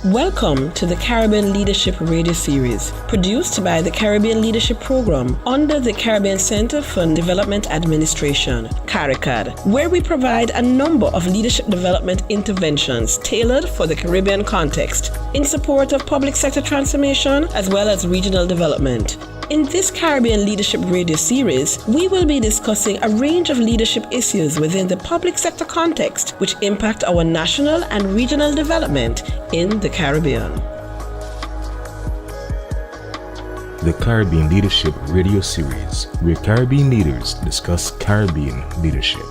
Welcome to the Caribbean Leadership Radio Series, produced by the Caribbean Leadership Program under the Caribbean Center for Development Administration, CARICAD, where we provide a number of leadership development interventions tailored for the Caribbean context in support of public sector transformation as well as regional development. In this Caribbean Leadership Radio Series, we will be discussing a range of leadership issues within the public sector context which impact our national and regional development in the Caribbean. The Caribbean Leadership Radio Series, where Caribbean leaders discuss Caribbean leadership.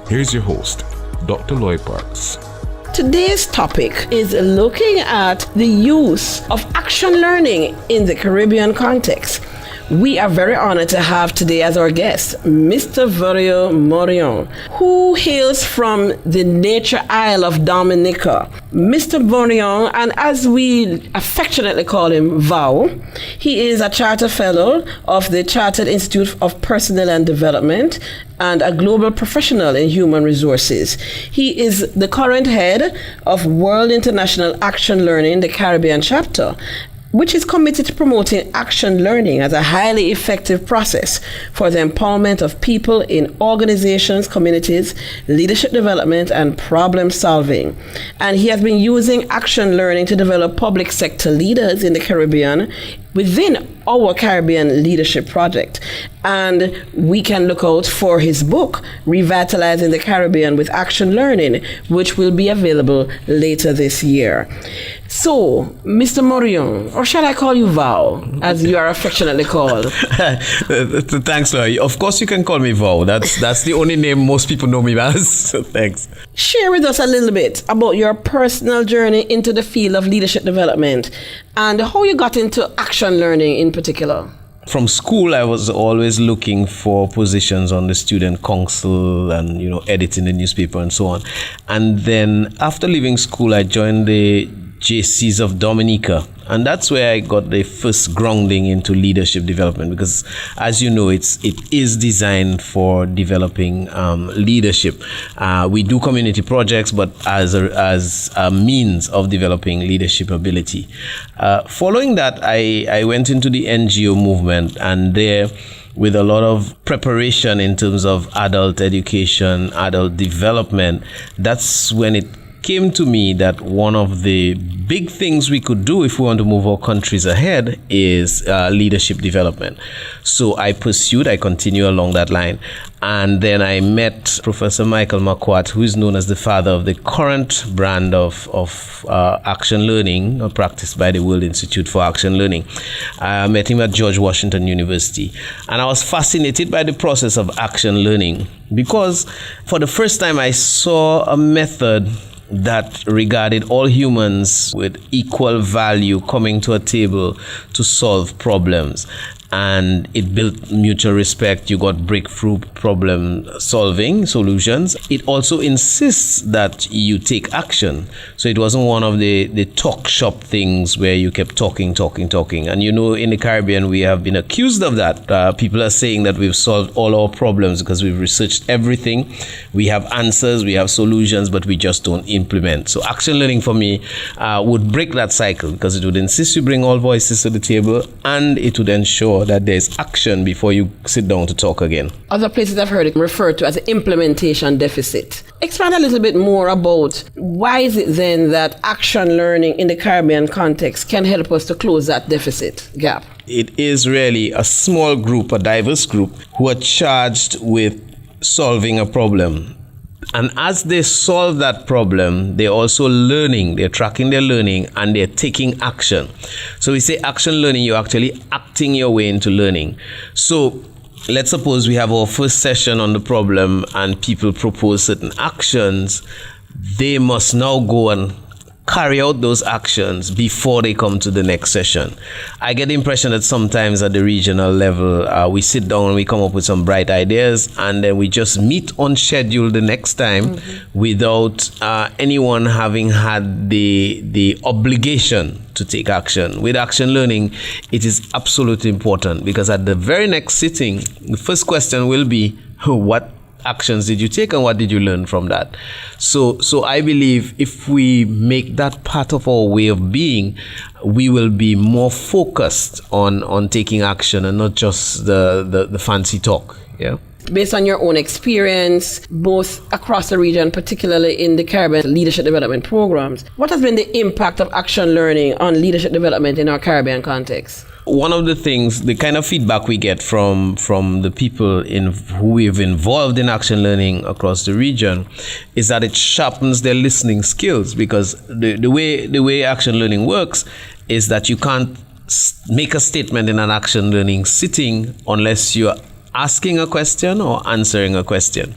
Here's your host, Dr. Lloyd Parks. Today's topic is looking at the use of action learning in the Caribbean context. We are very honored to have today as our guest, Mr. Verieux Mourillon, who hails from the nature isle of Dominica. Mr. Mourillon, and as we affectionately call him, VOW, he is a Charter Fellow of the Chartered Institute of Personnel and Development and a global professional in human resources. He is the current head of World International Action Learning, the Caribbean chapter, which is committed to promoting action learning as a highly effective process for the empowerment of people in organizations, communities, leadership development, and problem solving. And he has been using action learning to develop public sector leaders in the Caribbean within our Caribbean Leadership Project. And we can look out for his book, Revitalizing the Caribbean with Action Learning, which will be available later this year. So, Mr. Mourillon, or shall I call you Val, as you are affectionately called? Thanks, Lloyd. Of course you can call me Val. That's the only name most people know me as, so thanks. Share with us a little bit about your personal journey into the field of leadership development and how you got into action learning in particular. From school, I was always looking for positions on the student council and, editing the newspaper and so on. And then after leaving school, I joined the JCs of Dominica. And that's where I got the first grounding into leadership development, because as you know, it is designed for developing leadership. We do community projects, but as a means of developing leadership ability. Following that, I went into the NGO movement, and there, with a lot of preparation in terms of adult education, adult development, that's when it came to me that one of the big things we could do if we want to move our countries ahead is leadership development. So I continue along that line. And then I met Professor Michael Marquardt, who is known as the father of the current brand of action learning practiced by the World Institute for Action Learning. I met him at George Washington University. And I was fascinated by the process of action learning because for the first time I saw a method that regarded all humans with equal value coming to a table to solve problems. And it built mutual respect. You got breakthrough problem solving solutions. It also insists that you take action. So it wasn't one of the talk shop things where you kept talking. And in the Caribbean, we have been accused of that. People are saying that we've solved all our problems because we've researched everything. We have answers, we have solutions, but we just don't implement. So action learning for me would break that cycle because it would insist you bring all voices to the table, and it would ensure that there's action before you sit down to talk again. Other places I've heard it referred to as an implementation deficit. Expand a little bit more about why is it then that action learning in the Caribbean context can help us to close that deficit gap? It is really a small group, a diverse group, who are charged with solving a problem. And as they solve that problem, they're also learning, they're tracking their learning, and they're taking action. So we say action learning, you're actually acting your way into learning. So let's suppose we have our first session on the problem and people propose certain actions. They must now go and carry out those actions before they come to the next session. I get the impression that sometimes at the regional level, we sit down and we come up with some bright ideas, and then we just meet on schedule the next time without anyone having had the obligation to take action. With action learning, it is absolutely important because at the very next sitting, the first question will be, what actions did you take and what did you learn from that? So I believe if we make that part of our way of being, we will be more focused on taking action and not just the fancy talk. Yeah. Based on your own experience, both across the region, particularly in the Caribbean leadership development programs, what has been the impact of action learning on leadership development in our Caribbean context? One of the things, the kind of feedback we get from the people who we've involved in action learning across the region is that it sharpens their listening skills, because the way action learning works is that you can't make a statement in an action learning sitting unless you're asking a question or answering a question.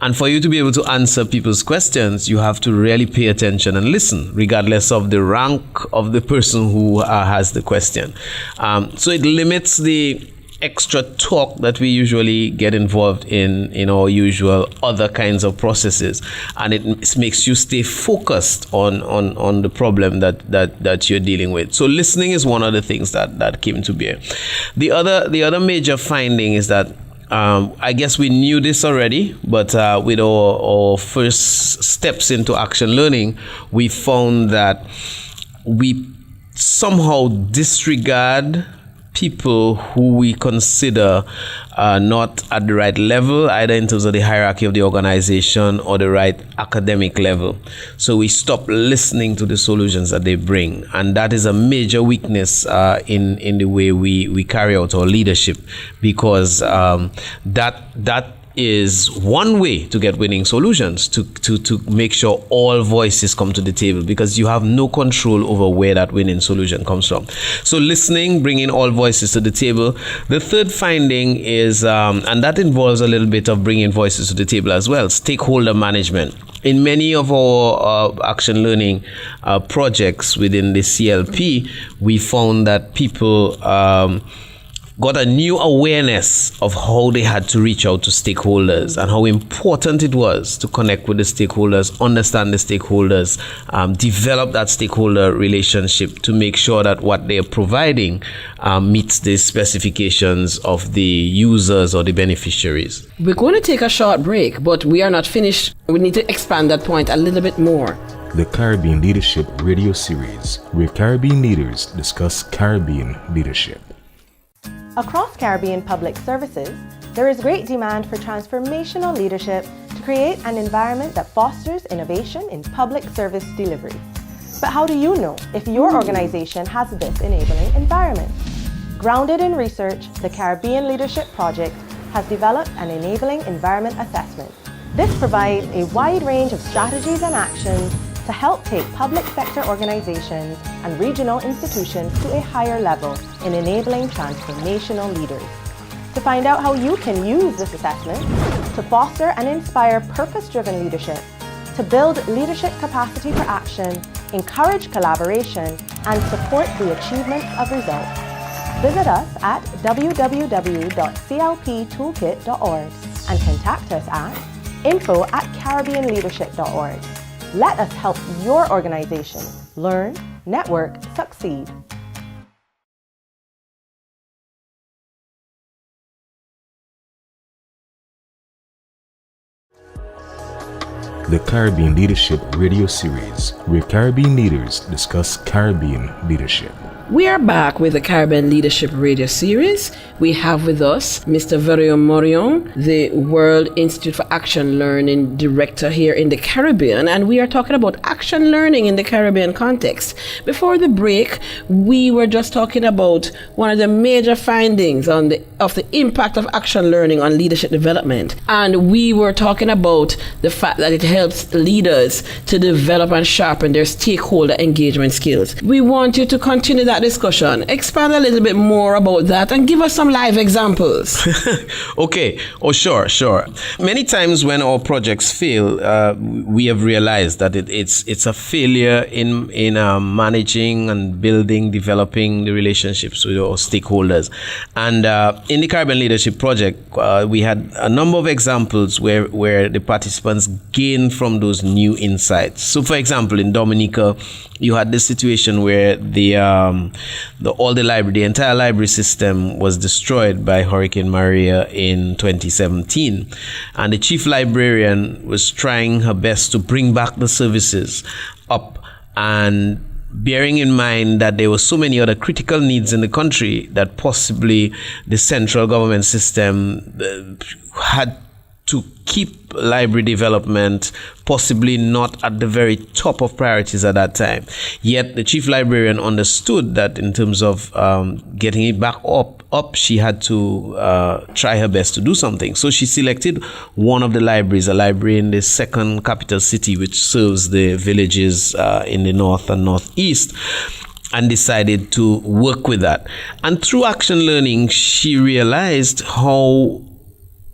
And for you to be able to answer people's questions, you have to really pay attention and listen, regardless of the rank of the person who has the question. So it limits the extra talk that we usually get involved in our usual other kinds of processes, and it makes you stay focused on the problem that you're dealing with. So listening is one of the things that came to bear. The other major finding is that I guess we knew this already, but with our first steps into action learning, we found that we somehow disregard people who we consider not at the right level, either in terms of the hierarchy of the organization or the right academic level. So we stop listening to the solutions that they bring. And that is a major weakness in the way we carry out our leadership, because that is one way to get winning solutions, to make sure all voices come to the table, because you have no control over where that winning solution comes from. So listening, bringing all voices to the table. The third finding is, and that involves a little bit of bringing voices to the table as well, stakeholder management. In many of our action learning projects within the CLP, we found that people got a new awareness of how they had to reach out to stakeholders and how important it was to connect with the stakeholders, understand the stakeholders, develop that stakeholder relationship to make sure that what they are providing meets the specifications of the users or the beneficiaries. We're going to take a short break, but we are not finished. We need to expand that point a little bit more. The Caribbean Leadership Radio Series, where Caribbean leaders discuss Caribbean leadership. Across Caribbean public services, there is great demand for transformational leadership to create an environment that fosters innovation in public service delivery. But how do you know if your organization has this enabling environment? Grounded in research, the Caribbean Leadership Project has developed an enabling environment assessment. This provides a wide range of strategies and actions to help take public sector organizations and regional institutions to a higher level in enabling transformational leaders. To find out how you can use this assessment to foster and inspire purpose-driven leadership, to build leadership capacity for action, encourage collaboration, and support the achievement of results, visit us at www.clptoolkit.org and contact us at info@caribbeanleadership.org. Let us help your organization learn, network, succeed. The Caribbean Leadership Radio Series, where Caribbean leaders discuss Caribbean leadership. We are back with the Caribbean Leadership Radio Series. We have with us Mr. Verieux Mourillon, the World Institute for Action Learning Director here in the Caribbean, and we are talking about action learning in the Caribbean context. Before the break, we were just talking about one of the major findings of the impact of action learning on leadership development, and we were talking about the fact that it helps leaders to develop and sharpen their stakeholder engagement skills. We want you to continue that discussion. Expand a little bit more about that and give us some live examples. Okay. Oh, sure. Many times when our projects fail, we have realized that it's a failure in managing and building, developing the relationships with our stakeholders. And in the Caribbean Leadership Project, we had a number of examples where the participants gained from those new insights. So, for example, in Dominica, you had this situation where the the entire library system was destroyed by Hurricane Maria in 2017. And the chief librarian was trying her best to bring back the services up, and bearing in mind that there were so many other critical needs in the country that possibly the central government system had to keep library development possibly not at the very top of priorities at that time. Yet the chief librarian understood that in terms of getting it back up, she had to try her best to do something. So she selected one of the libraries, a library in the second capital city, which serves the villages in the north and northeast, and decided to work with that. And through action learning, she realized how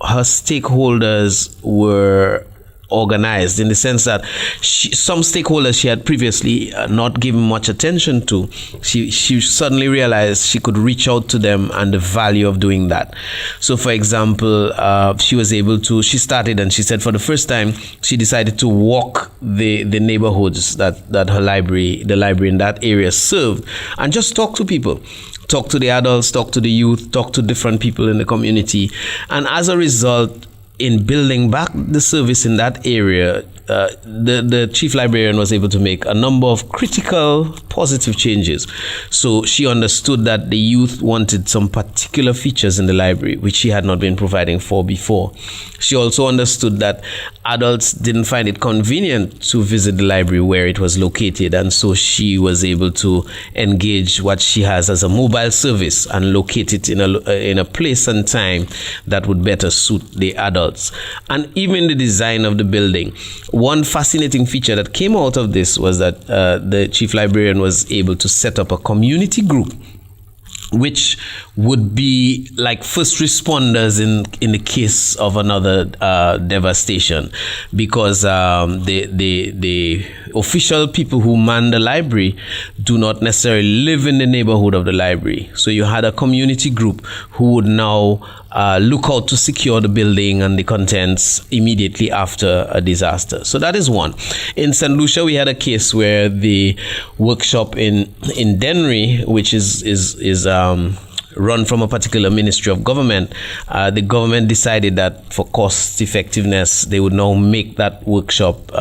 her stakeholders were organized, in the sense that some stakeholders she had previously not given much attention to, she suddenly realized she could reach out to them and the value of doing that. So for example, she started, and she said for the first time she decided to walk the neighborhoods that the library in that area served, and just talk to people. Talk to the adults, talk to the youth, talk to different people in the community. And as a result, in building back the service in that area, the chief librarian was able to make a number of critical positive changes. So she understood that the youth wanted some particular features in the library which she had not been providing for before. She also understood that adults didn't find it convenient to visit the library where it was located, and so she was able to engage what she has as a mobile service and locate it in a place and time that would better suit the adults. And even the design of the building. One fascinating feature that came out of this was that the chief librarian was able to set up a community group, which would be like first responders in the case of another devastation, because the official people who man the library do not necessarily live in the neighborhood of the library. So you had a community group who would now look out to secure the building and the contents immediately after a disaster. So that is one. In St. Lucia, we had a case where the workshop in Dennery, which is run from a particular ministry of government, the government decided that for cost effectiveness, they would now make that workshop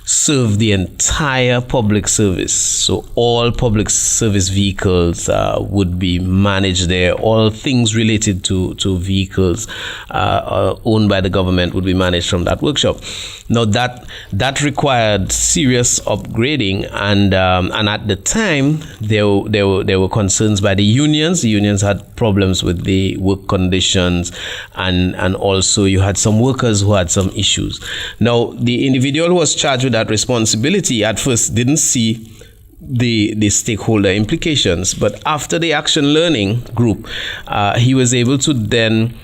serve the entire public service. So all public service vehicles would be managed there. All things related to vehicles owned by the government would be managed from that workshop. Now that required serious upgrading, and at the time there were concerns by the unions. The unions had problems with the work conditions, and also you had some workers who had some issues. Now the individual who was charged with that responsibility at first didn't see the stakeholder implications, but after the action learning group, he was able to then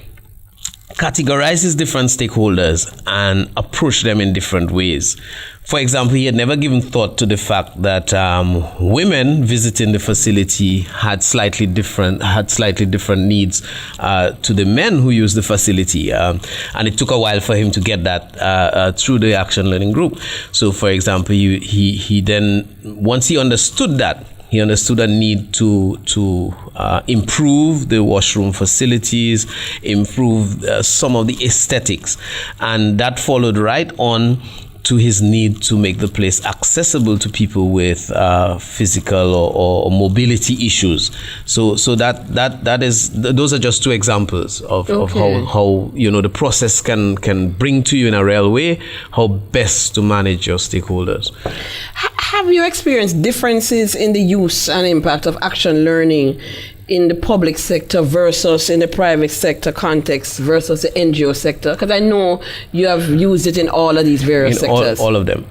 categorize his different stakeholders and approach them in different ways. For example, he had never given thought to the fact that women visiting the facility had slightly different needs to the men who use the facility, and it took a while for him to get that through the action learning group. So, for example, he then, once he understood that, he understood a need to improve the washroom facilities, improve some of the aesthetics, and that followed right on to his need to make the place accessible to people with physical or mobility issues. So that is, those are just two examples of how the process can bring to you in a real way how best to manage your stakeholders. Have you experienced differences in the use and impact of action learning in the public sector versus in the private sector context versus the NGO sector? Because I know you have used it in all of these various sectors. All of them.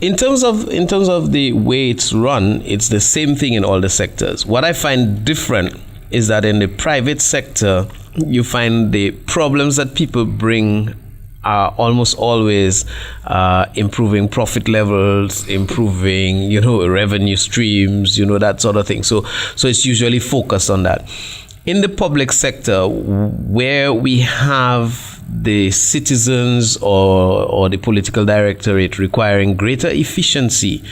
In terms of the way it's run, it's the same thing in all the sectors. What I find different is that in the private sector, you find the problems that people bring are almost always improving profit levels, improving, revenue streams, that sort of thing. So it's usually focused on that. In the public sector, where we have the citizens or the political directorate requiring greater efficiency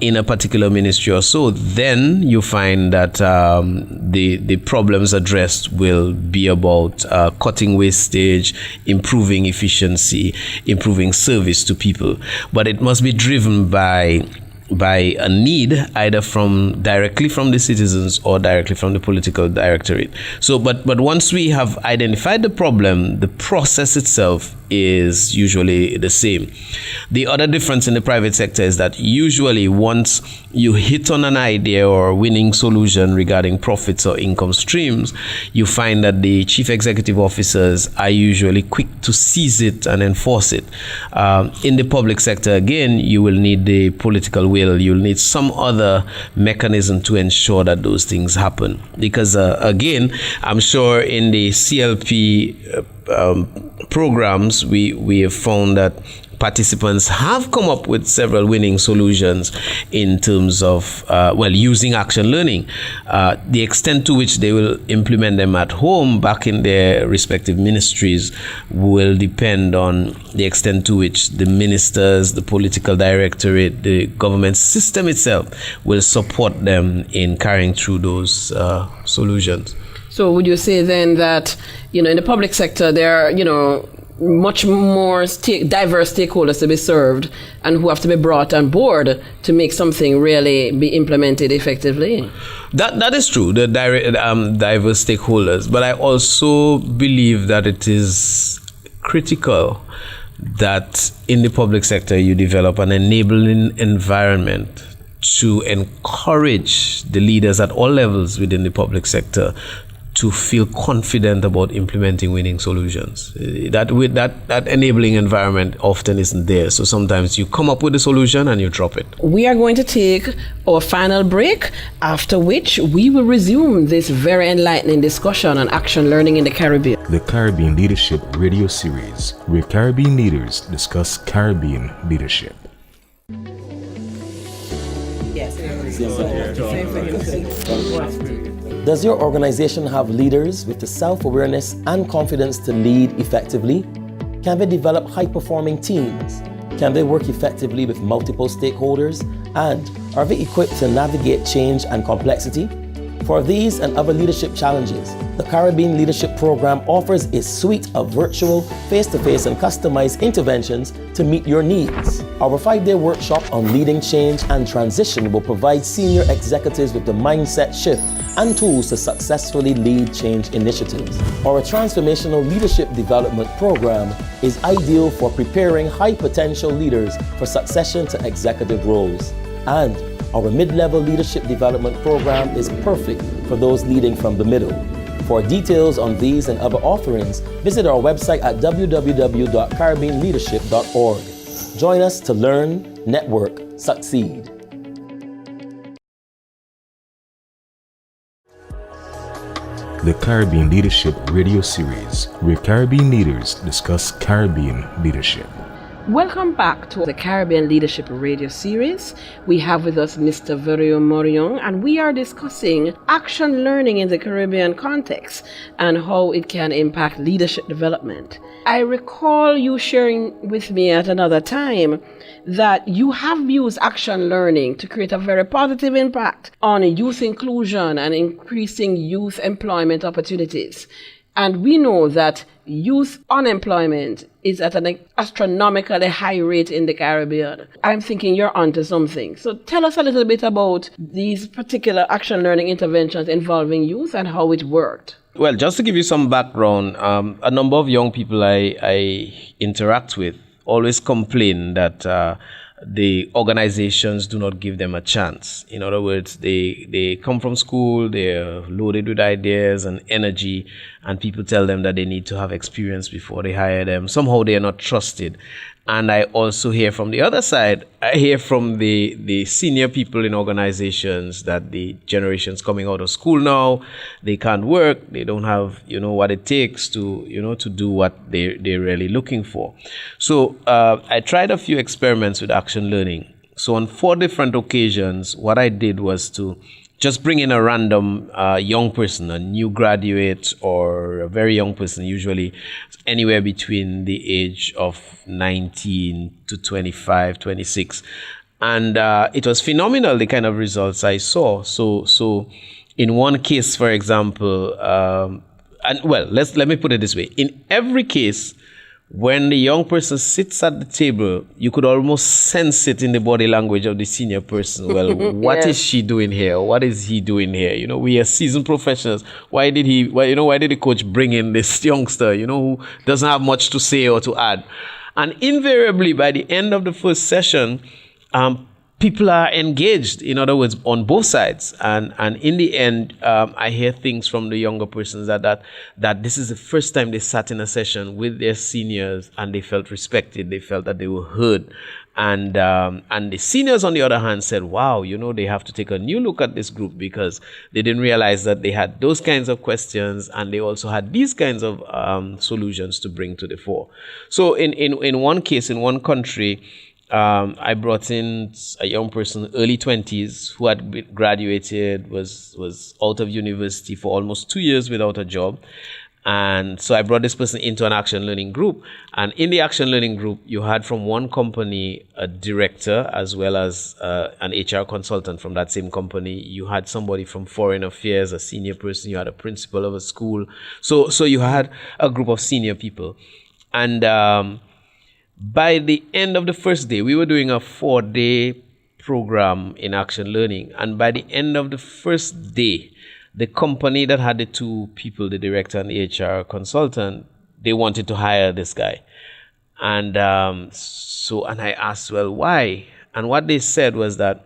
in a particular ministry or so, then you find that the problems addressed will be about cutting wastage, improving efficiency, improving service to people. But it must be driven by a need either directly from the citizens or directly from the political directorate. So, but once we have identified the problem, the process itself is usually the same. The other difference in the private sector is that usually once you hit on an idea or a winning solution regarding profits or income streams, you find that the chief executive officers are usually quick to seize it and enforce it. In the public sector, again, you will need the political will. You'll need some other mechanism to ensure that those things happen. Because again, I'm sure in the CLP programs, we have found that participants have come up with several winning solutions in terms of, using action learning. The extent to which they will implement them at home back in their respective ministries will depend on the extent to which the ministers, the political directorate, the government system itself will support them in carrying through those solutions. So would you say then that, in the public sector, there are, much more diverse stakeholders to be served and who have to be brought on board to make something really be implemented effectively? That is true, the diverse stakeholders. But I also believe that it is critical that in the public sector you develop an enabling environment to encourage the leaders at all levels within the public sector to feel confident about implementing winning solutions. That enabling environment often isn't there. So sometimes you come up with a solution and you drop it. We are going to take our final break, after which we will resume this very enlightening discussion on action learning in the Caribbean. The Caribbean Leadership Radio Series, where Caribbean leaders discuss Caribbean leadership. Does your organization have leaders with the self-awareness and confidence to lead effectively? Can they develop high-performing teams? Can they work effectively with multiple stakeholders? And are they equipped to navigate change and complexity? For these and other leadership challenges, the Caribbean Leadership Program offers a suite of virtual, face-to-face, and customized interventions to meet your needs. Our 5-day workshop on leading change and transition will provide senior executives with the mindset shift and tools to successfully lead change initiatives. Our transformational leadership development program is ideal for preparing high-potential leaders for succession to executive roles. And our mid-level leadership development program is perfect for those leading from the middle. For details on these and other offerings, visit our website at www.caribbeanleadership.org. Join us to learn, network, succeed. The Caribbean Leadership Radio Series, where Caribbean leaders discuss Caribbean leadership. Welcome back to the Caribbean Leadership Radio Series. We have with us Mr. Verieux Mourillon, and we are discussing action learning in the Caribbean context and how it can impact leadership development. I recall you sharing with me at another time that you have used action learning to create a very positive impact on youth inclusion and increasing youth employment opportunities. And we know that youth unemployment is at an astronomically high rate in the Caribbean. I'm thinking you're onto something. So tell us a little bit about these particular action learning interventions involving youth and how it worked. Well, just to give you some background, a number of young people I interact with always complain that the organizations do not give them a chance. In other words, they come from school, they're loaded with ideas and energy, and people tell them that they need to have experience before they hire them. Somehow they are not trusted. And I also hear from the other side, I hear from the senior people in organizations that the generations coming out of school now, they can't work, they don't have, what it takes to, to do what they're really looking for. So I tried a few experiments with action learning. So on 4 different occasions, what I did was to just bring in a random young person, a new graduate or a very young person, usually anywhere between the age of 19 to 25, 26. And it was phenomenal, the kind of results I saw. So in one case, for example, let me put it this way. In every case, when the young person sits at the table, you could almost sense it in the body language of the senior person. Well, what is she doing here? What is he doing here? You know, we are seasoned professionals. Why did the coach bring in this youngster, who doesn't have much to say or to add? And invariably, by the end of the first session, people are engaged, in other words, on both sides. And in the end, I hear things from the younger persons that this is the first time they sat in a session with their seniors and they felt respected. They felt that they were heard. And the seniors, on the other hand, said, wow, they have to take a new look at this group because they didn't realize that they had those kinds of questions and they also had these kinds of solutions to bring to the fore. So in one case, in one country, I brought in a young person, early 20s, who had graduated, was out of university for almost 2 years without a job. And so I brought this person into an action learning group. And in the action learning group, you had from one company a director as well as an HR consultant from that same company. You had somebody from foreign affairs, a senior person. You had a principal of a school. So you had a group of senior people. And by the end of the first day, we were doing a 4-day program in action learning. And by the end of the first day, the company that had the two people, the director and the HR consultant, they wanted to hire this guy. And and I asked, well, why? And what they said was that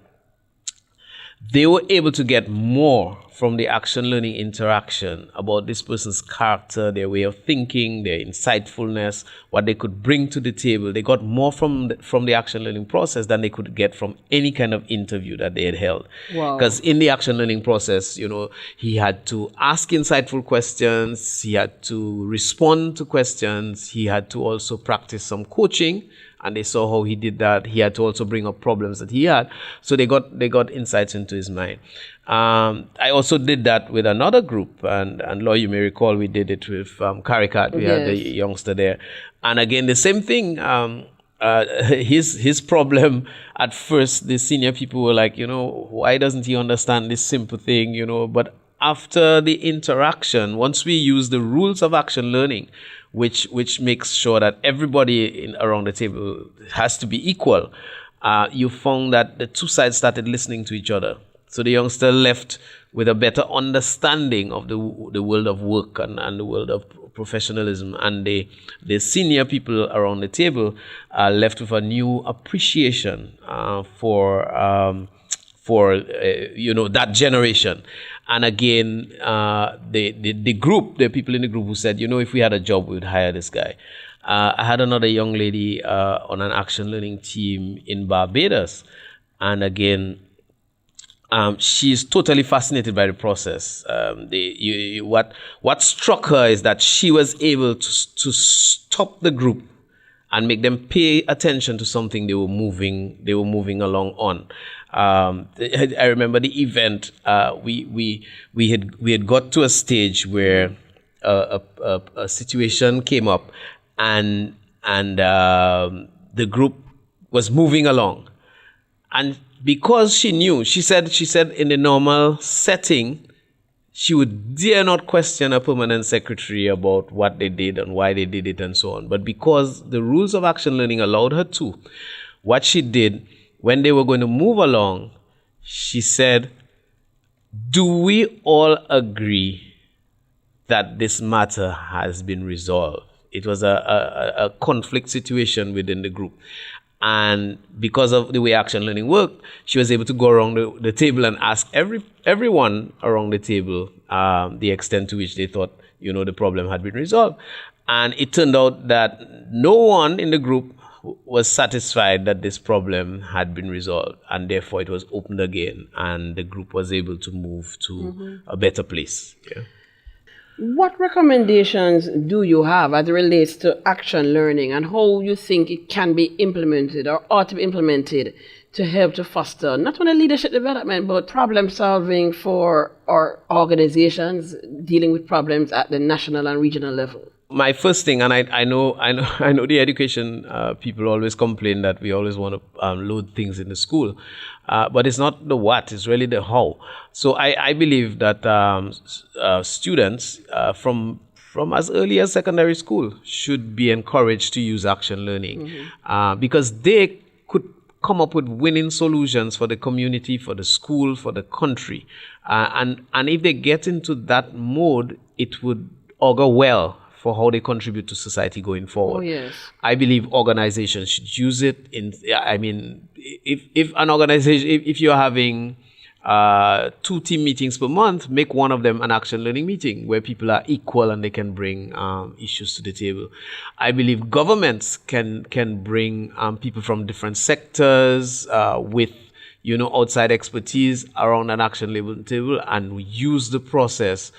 they were able to get more from the action learning interaction about this person's character, their way of thinking, their insightfulness, what they could bring to the table. They got more from the action learning process than they could get from any kind of interview that they had held. Wow. Because in the action learning process, he had to ask insightful questions, he had to respond to questions, he had to also practice some coaching. And they saw how he did that. He had to also bring up problems that he had. So they got insights into his mind. I also did that with another group. And Law, you may recall, we did it with Caricat. We had the youngster there. And again, the same thing. His problem at first, the senior people were like, why doesn't he understand this simple thing, But after the interaction, once we use the rules of action learning, which makes sure that everybody around the table has to be equal, you found that the two sides started listening to each other. So the youngster left with a better understanding of the world of work and the world of professionalism, and the senior people around the table left with a new appreciation for that generation. And again, the people in the group who said, if we had a job, we would hire this guy. I had another young lady on an action learning team in Barbados. And again, she's totally fascinated by the process. What struck her is that she was able to stop the group and make them pay attention to something they were moving along on. I remember the event. We had got to a stage where a situation came up, and the group was moving along, and because she knew, she said in the normal setting, she would dare not question a permanent secretary about what they did and why they did it and so on. But because the rules of action learning allowed her to, what she did, when they were going to move along, she said, do we all agree that this matter has been resolved? It was a conflict situation within the group. And because of the way action learning worked, she was able to go around the table and ask everyone around the table the extent to which they thought, the problem had been resolved. And it turned out that no one in the group was satisfied that this problem had been resolved, and therefore it was opened again, and the group was able to move to a better place. Yeah. What recommendations do you have as it relates to action learning and how you think it can be implemented or ought to be implemented to help to foster not only leadership development but problem solving for our organizations dealing with problems at the national and regional level? My first thing, and I know the education people always complain that we always want to load things in the school, but it's not the what, it's really the how. So I believe that students from as early as secondary school should be encouraged to use action learning because they could come up with winning solutions for the community, for the school, for the country, and if they get into that mode, it would augur well for how they contribute to society going forward. Oh, yes. I believe organizations should use it if an organization, if you're having 2 team meetings per month, make one of them an action learning meeting where people are equal and they can bring issues to the table. I believe governments can bring people from different sectors with outside expertise around an action table and use the process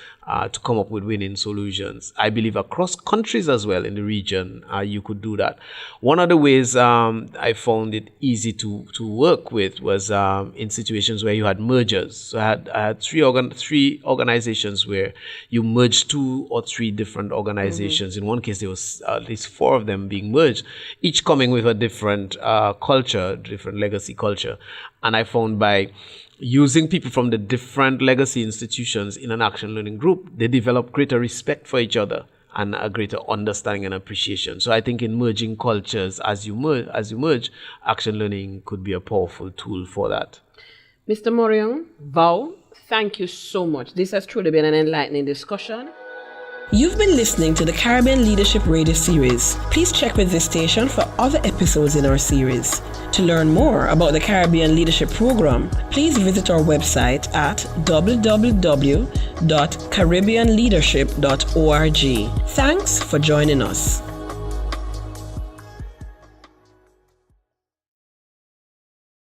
to come up with winning solutions. I believe across countries as well in the region, you could do that. One of the ways I found it easy to work with was in situations where you had mergers. So I had three organizations where you merged 2 or 3 different organizations. In one case, there was at least 4 of them being merged, each coming with a different culture, different legacy culture. And I found by using people from the different legacy institutions in an action learning group, they develop greater respect for each other and a greater understanding and appreciation. So I think in merging cultures, as you merge, action learning could be a powerful tool for that. Mr. Mourillon, Val, thank you so much. This has truly been an enlightening discussion. You've been listening to the Caribbean Leadership Radio Series. Please check with this station for other episodes in our series. To learn more about the Caribbean Leadership Program, please visit our website at www.caribbeanleadership.org. Thanks for joining us.